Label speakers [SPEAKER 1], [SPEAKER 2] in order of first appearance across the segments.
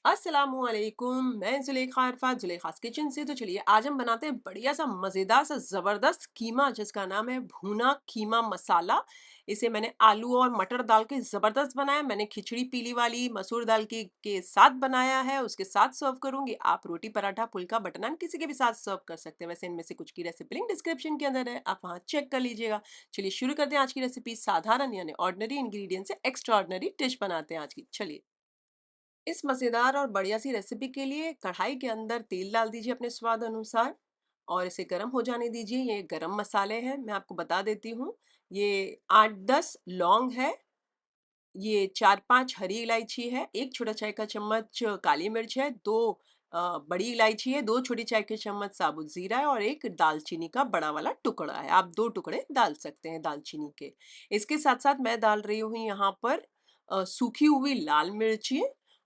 [SPEAKER 1] अस्सलामुअलैकुम। मैं जुलेखा अरफात जुलेखास किचन से। तो चलिए आज हम बनाते हैं बढ़िया सा मज़ेदार सा ज़बरदस्त कीमा जिसका नाम है भुना कीमा मसाला। इसे मैंने आलू और मटर डाल के ज़बरदस्त बनाया। मैंने खिचड़ी पीली वाली मसूर दाल के साथ बनाया है, उसके साथ सर्व करूंगी। आप रोटी पराठा फुल्का बटर नान किसी के भी साथ सर्व कर सकते हैं। वैसे इनमें से कुछ की रेसिपी लिंक डिस्क्रिप्शन के अंदर है, आप वहाँ चेक कर लीजिएगा। चलिए शुरू करते हैं आज की रेसिपी। साधारण यानी ऑर्डिनरी इंग्रेडिएंट से एक्स्ट्रा ऑर्डिनरी डिश बनाते हैं आज की। चलिए इस मज़ेदार और बढ़िया सी रेसिपी के लिए कढ़ाई के अंदर तेल डाल दीजिए अपने स्वाद अनुसार और इसे गर्म हो जाने दीजिए। ये गरम मसाले हैं, मैं आपको बता देती हूँ। ये 8-10 लौंग है, ये 4-5 हरी इलायची है, एक छोटा चाय का चम्मच काली मिर्च है, दो बड़ी इलायची है, दो छोटी चाय के चम्मच साबुत जीरा है और एक दालचीनी का बड़ा वाला टुकड़ा है। आप दो टुकड़े डाल सकते हैं दालचीनी के। इसके साथ साथ मैं डाल रही हूँ यहाँ पर सूखी हुई लाल मिर्ची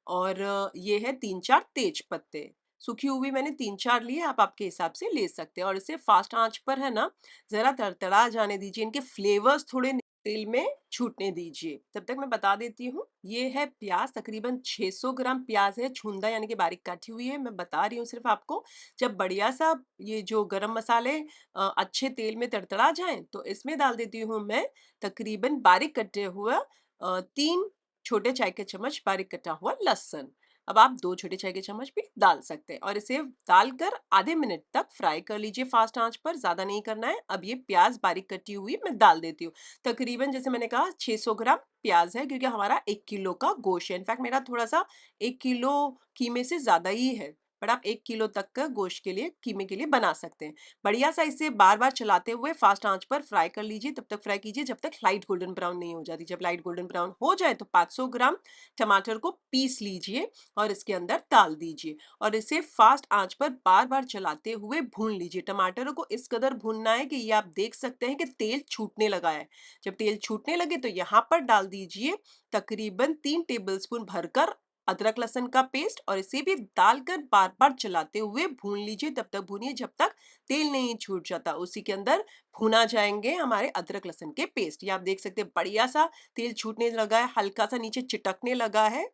[SPEAKER 1] और ये है 3-4 तेज पत्ते। सूखी हुई मैंने 3-4 लिए, आप आपके हिसाब से ले सकते हैं और इसे फास्ट आंच पर है ना जरा तड़तड़ा जाने दीजिए। इनके फ्लेवर्स थोड़े तेल में छूटने दीजिए। तब तक मैं बता देती हूँ, ये है प्याज, तकरीबन 600 ग्राम प्याज है, छूंदा यानी कि बारीक काटी हुई है। मैं बता रही हूँ सिर्फ आपको। जब बढ़िया सा ये जो गरम मसाले अच्छे तेल में तड़तड़ा जाएं तो इसमें डाल देती हूँ मैं तकरीबन बारीक कटे हुआ 3 छोटे चाय के चम्मच बारीक कटा हुआ लहसुन। अब आप 2 छोटे चाय के चम्मच भी डाल सकते हैं और इसे डालकर आधे मिनट तक फ्राई कर लीजिए फास्ट आंच पर, ज्यादा नहीं करना है। अब ये प्याज बारीक कटी हुई मैं डाल देती हूँ। तकरीबन जैसे मैंने कहा 600 ग्राम प्याज है, क्योंकि हमारा 1 किलो का गोश्त है। इनफैक्ट मेरा थोड़ा सा 1 किलो कीमे से ज़्यादा ही है, बट आप 1 किलो तक का गोश्त के लिए कीमे के लिए बना सकते हैं। बढ़िया सा इसे बार-बार चलाते हुए फास्ट आंच पर फ्राई कर लीजिए। तब तक फ्राई कीजिए जब तक लाइट गोल्डन ब्राउन नहीं हो जाती। जब लाइट गोल्डन ब्राउन हो जाए तो 500 ग्राम टमाटर को पीस लीजिए और इसके अंदर डाल दीजिए और इसे फास्ट आंच पर बार-बार चलाते हुए भून लीजिए। टमाटर को इस कदर भूनना है कि ये आप देख सकते हैं कि तेल छूटने लगा है। जब तेल छूटने लगे तो यहाँ पर डाल दीजिए तकरीबन 3 टेबलस्पून भरकर अदरक लहसुन का पेस्ट और इसे भी डालकर बार बार चलाते हुए भून लीजिए। तब तक भूनिए जब तक तेल नहीं छूट जाता। उसी के अंदर भुना जाएंगे हमारे अदरक लहसुन के पेस्ट। ये आप देख सकते हैं बढ़िया सा तेल छूटने लगा है, हल्का सा नीचे चिटकने लगा है।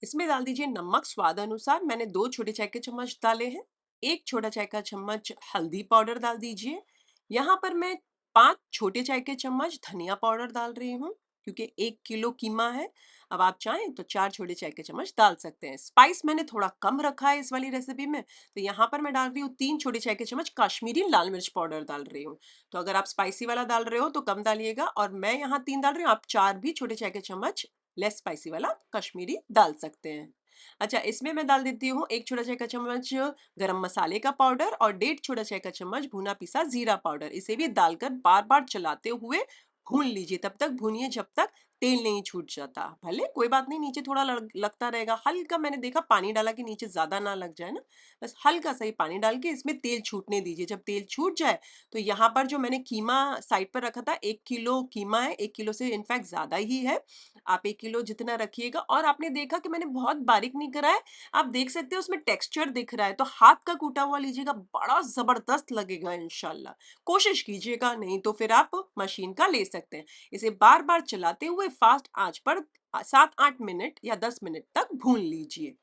[SPEAKER 1] इसमें डाल दीजिए नमक स्वाद अनुसार। मैंने 2 छोटे चाय के चम्मच डाले हैं। 1 छोटा चाय का चम्मच हल्दी पाउडर डाल दीजिए। यहाँ पर मैं 5 छोटे चाय के चम्मच धनिया पाउडर डाल रही हूँ, क्योंकि 1 किलो कीमा है। अब आप चाहें तो 4 छोटे चाय के चम्मच डाल सकते हैं। स्पाइस मैंने थोड़ा कम रखा है इस वाली रेसिपी में, तो यहाँ पर मैं डाल रही हूँ 3 छोटे चाय के चम्मच कश्मीरी लाल मिर्च पाउडर डाल रही हूँ। तो अगर आप स्पाइसी वाला डाल रहे हो तो कम डालिएगा और मैं यहाँ 3 डाल रही हूँ, आप 4 भी छोटे चाय के चम्मच लेस स्पाइसी वाला कश्मीरी डाल सकते हैं। अच्छा, इसमें मैं डाल देती हूँ 1 छोटा चाय का चम्मच गरम मसाले का पाउडर और 1.5 छोटा चाय का चम्मच भुना पिसा जीरा पाउडर। इसे भी डालकर बार-बार चलाते हुए भून लीजिए। तब तक भूनिए जब तक तेल नहीं छूट जाता। भले कोई बात नहीं, नीचे थोड़ा लगता रहेगा। हल्का मैंने देखा पानी डाला कि नीचे ज़्यादा ना लग जाए ना, बस हल्का सा ही पानी डाल के इसमें तेल छूटने दीजिए। जब तेल छूट जाए तो यहाँ पर जो मैंने कीमा साइड पर रखा था, 1 किलो कीमा है, 1 किलो से इनफैक्ट ज़्यादा ही है। आप 1 किलो जितना रखिएगा और आपने देखा कि मैंने बहुत बारीक नहीं करा है। आप देख सकते हैं उसमें टेक्सचर दिख रहा है, तो हाथ का कूटा हुआ लीजिएगा, बड़ा ज़बरदस्त लगेगा इंशाल्लाह। कोशिश कीजिएगा, नहीं तो फिर आप मशीन का ले सकते हैं। इसे बार-बार चलाते हुए फास्ट आँच पर 7-8 मिनट या 10 मिनट तक भून लीजिए।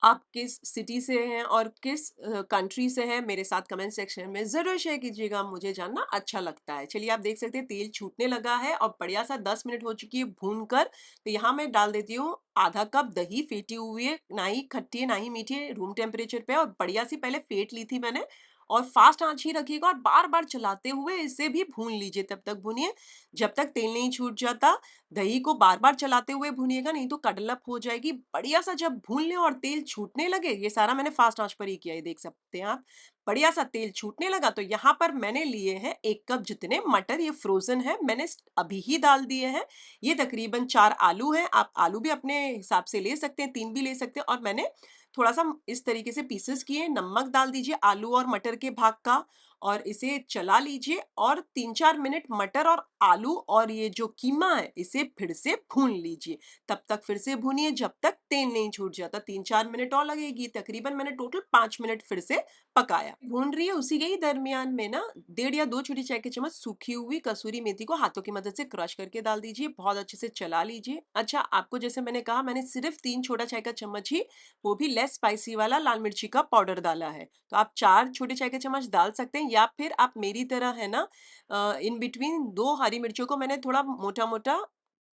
[SPEAKER 1] आप किस सिटी से हैं और किस कंट्री से हैं, मेरे साथ कमेंट सेक्शन में ज़रूर शेयर कीजिएगा, मुझे जानना अच्छा लगता है। चलिए आप देख सकते हैं तेल छूटने लगा है और बढ़िया सा 10 मिनट हो चुकी है भूनकर। तो यहाँ मैं डाल देती हूँ आधा कप दही फेंटी हुई है, ना ही खट्टी है ना ही मीठी है, रूम टेम्परेचर पे है और बढ़िया सी पहले फेंट ली थी मैंने। और फास्ट आंच ही रखिएगा और बार बार चलाते हुए इसे भी भून लीजिए। तब तक भूनिए जब तक तेल नहीं छूट जाता। दही को बार-बार चलाते हुए भूनिएगा, नहीं तो कडलप हो जाएगी। बढ़िया सा जब भून लें और तेल छूटने लगे, ये सारा मैंने फास्ट आंच पर ही किया है, देख सकते हैं आप। बढ़िया सा तेल छूटने लगा तो यहाँ पर मैंने लिए हैं 1 कप जितने मटर, ये फ्रोज़न है, मैंने अभी ही डाल दिए हैं। ये तकरीबन 4 आलू हैं, आप आलू भी अपने हिसाब से ले सकते हैं, 3 भी ले सकते हैं और मैंने थोड़ा-सा इस तरीके से पीसेस किए। नमक डाल दीजिए आलू और मटर के भाग का और इसे चला लीजिए और 3-4 मिनट मटर और आलू और ये जो कीमा है इसे फिर से भून लीजिए। तब तक फिर से भूनिए जब तक तेल नहीं छूट जाता। 3-4 मिनट और लगेगी, तकरीबन मैंने टोटल 5 मिनट फिर से पकाया। भून रही है उसी के ही दरमियान में ना 1.5 या 2 छोटी चाय के चम्मच सूखी हुई कसूरी मेथी को हाथों की मदद से क्रश करके डाल दीजिए। बहुत अच्छे से चला लीजिए। अच्छा, आपको जैसे मैंने कहा, मैंने सिर्फ 3 छोटा चाय का चम्मच ही, वो भी लेस स्पाइसी वाला, लाल मिर्ची का पाउडर डाला है। तो आप 4 छोटे चाय के चम्मच डाल सकते हैं, या फिर आप मेरी तरह है ना इन बिटवीन 2 हरी मिर्चियों को मैंने थोड़ा मोटा-मोटा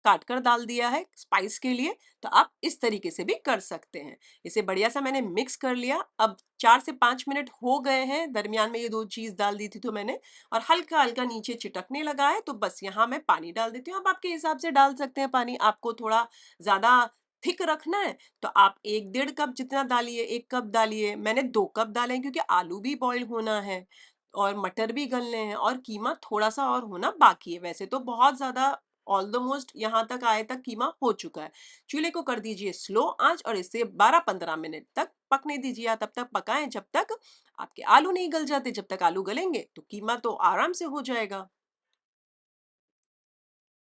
[SPEAKER 1] काट कर डाल दिया है स्पाइस के लिए, तो आप इस तरीके से भी कर सकते हैं। इसे बढ़िया सा मैंने मिक्स कर लिया। अब 4 से 5 मिनट हो गए हैं, दरमियान में ये 2 चीज़ डाल दी थी तो मैंने, और हल्का-हल्का नीचे चिटकने लगा है, तो बस यहाँ मैं पानी डाल देती हूँ। आप आपके हिसाब से डाल सकते हैं पानी। आपको थोड़ा ज़्यादा थिक रखना है तो आप 1 डेढ़ कप जितना डालिए, 1 कप डालिए। मैंने 2 कप डाले हैं क्योंकि आलू भी बॉयल होना है और मटर भी गलने हैं और कीमा थोड़ा-सा और होना बाकी है। वैसे तो बहुत ज़्यादा ऑलमोस्ट यहाँ तक आए तक कीमा हो चुका है। चूल्हे को कर दीजिए स्लो आँच और इसे 12-15 मिनट तक पकने दीजिए, या तब तक पकाएँ जब तक आपके आलू नहीं गल जाते। जब तक आलू गलेंगे तो कीमा तो आराम से हो जाएगा।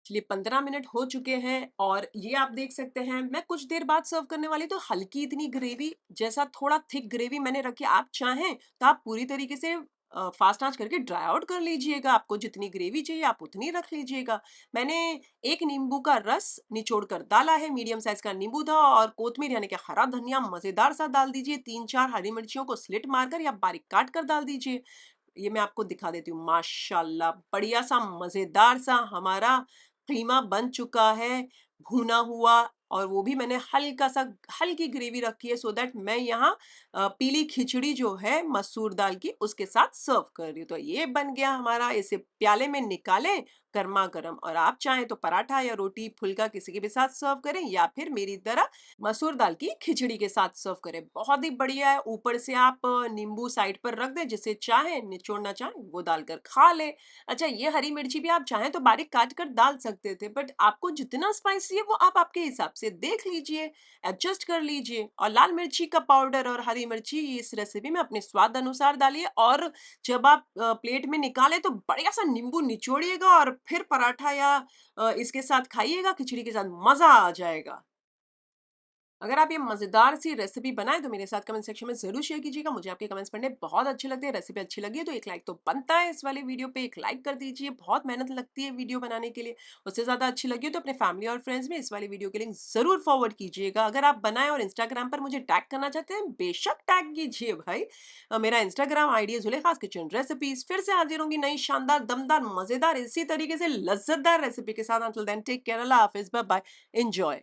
[SPEAKER 1] चलिए 15 मिनट हो चुके हैं और ये आप देख सकते हैं, मैं कुछ देर बाद सर्व करने वाली, तो हल्की इतनी ग्रेवी जैसा थोड़ा थिक ग्रेवी मैंने रखी। आप चाहें तो आप पूरी तरीके से फास्ट आंच करके ड्राई आउट कर लीजिएगा। आपको जितनी ग्रेवी चाहिए आप उतनी रख लीजिएगा। मैंने एक नींबू का रस निचोड़ कर डाला है, मीडियम साइज का नींबू था, और कोथमीर यानी कि हरा धनिया मजेदार सा डाल दीजिए। 3-4 हरी मिर्चियों को स्लिट मारकर या बारीक काट कर डाल दीजिए। ये मैं आपको दिखा देती हूँ। माशाल्लाह बढ़िया सा मजेदार सा हमारा कीमा बन चुका है, भुना हुआ, और वो भी मैंने हल्का सा हल्की ग्रेवी रखी है सो दैट मैं यहाँ पीली खिचड़ी जो है मसूर दाल की उसके साथ सर्व कर रही हूँ। तो ये बन गया हमारा। इसे प्याले में निकालें गर्मा गर्म, और आप चाहें तो पराठा या रोटी फुल्का किसी के भी साथ सर्व करें, या फिर मेरी तरह मसूर दाल की खिचड़ी के साथ सर्व करें। बहुत ही बढ़िया है। ऊपर से आप नींबू साइड पर रख दें, जिसे चाहे निचोड़ना चाहें वो डालकर खा लें। अच्छा, ये हरी मिर्ची भी आप चाहें तो बारीक काट कर डाल सकते थे, बट आपको जितना स्पाइसी है वो आप आपके हिसाब से देख लीजिए, एडजस्ट कर लीजिए। और लाल मिर्ची का पाउडर और हरी मिर्ची इस रेसिपी में अपने स्वाद अनुसार डालिए, और जब आप प्लेट में निकालें तो बढ़िया सा नींबू निचोड़िएगा और फिर पराठा या इसके साथ खाइएगा, खिचड़ी के साथ मजा आ जाएगा। अगर आप ये मज़ेदार सी रेसिपी बनाएँ तो मेरे साथ कमेंट सेक्शन में ज़रूर शेयर कीजिएगा। मुझे आपके कमेंट्स पढ़ने बहुत अच्छे लगते हैं। रेसिपी अच्छी लगी है तो एक लाइक तो बनता है। इस वाले वीडियो पे एक लाइक कर दीजिए। बहुत मेहनत लगती है वीडियो बनाने के लिए। उससे ज़्यादा अच्छी लगी हो तो अपने फैमिली और फ्रेंड्स में इस वाली वीडियो के लिंक ज़रूर फॉरवर्ड कीजिएगा। अगर आप बनाएँ और इंस्टाग्राम पर मुझे टैग करना चाहते हैं, बेशक टैग कीजिए भाई। मेरा इंस्टाग्राम आईडी है ज़ुलेखास किचन रेसिपीज़। फिर से हाज़िर होंगी नई शानदार, दमदार, मज़ेदार, इसी तरीके से लज़्ज़तदार रेसिपी के साथ। अंटिल देन टेक केयर, अल्लाह हाफ़िज़, बाय बाय, एन्जॉय।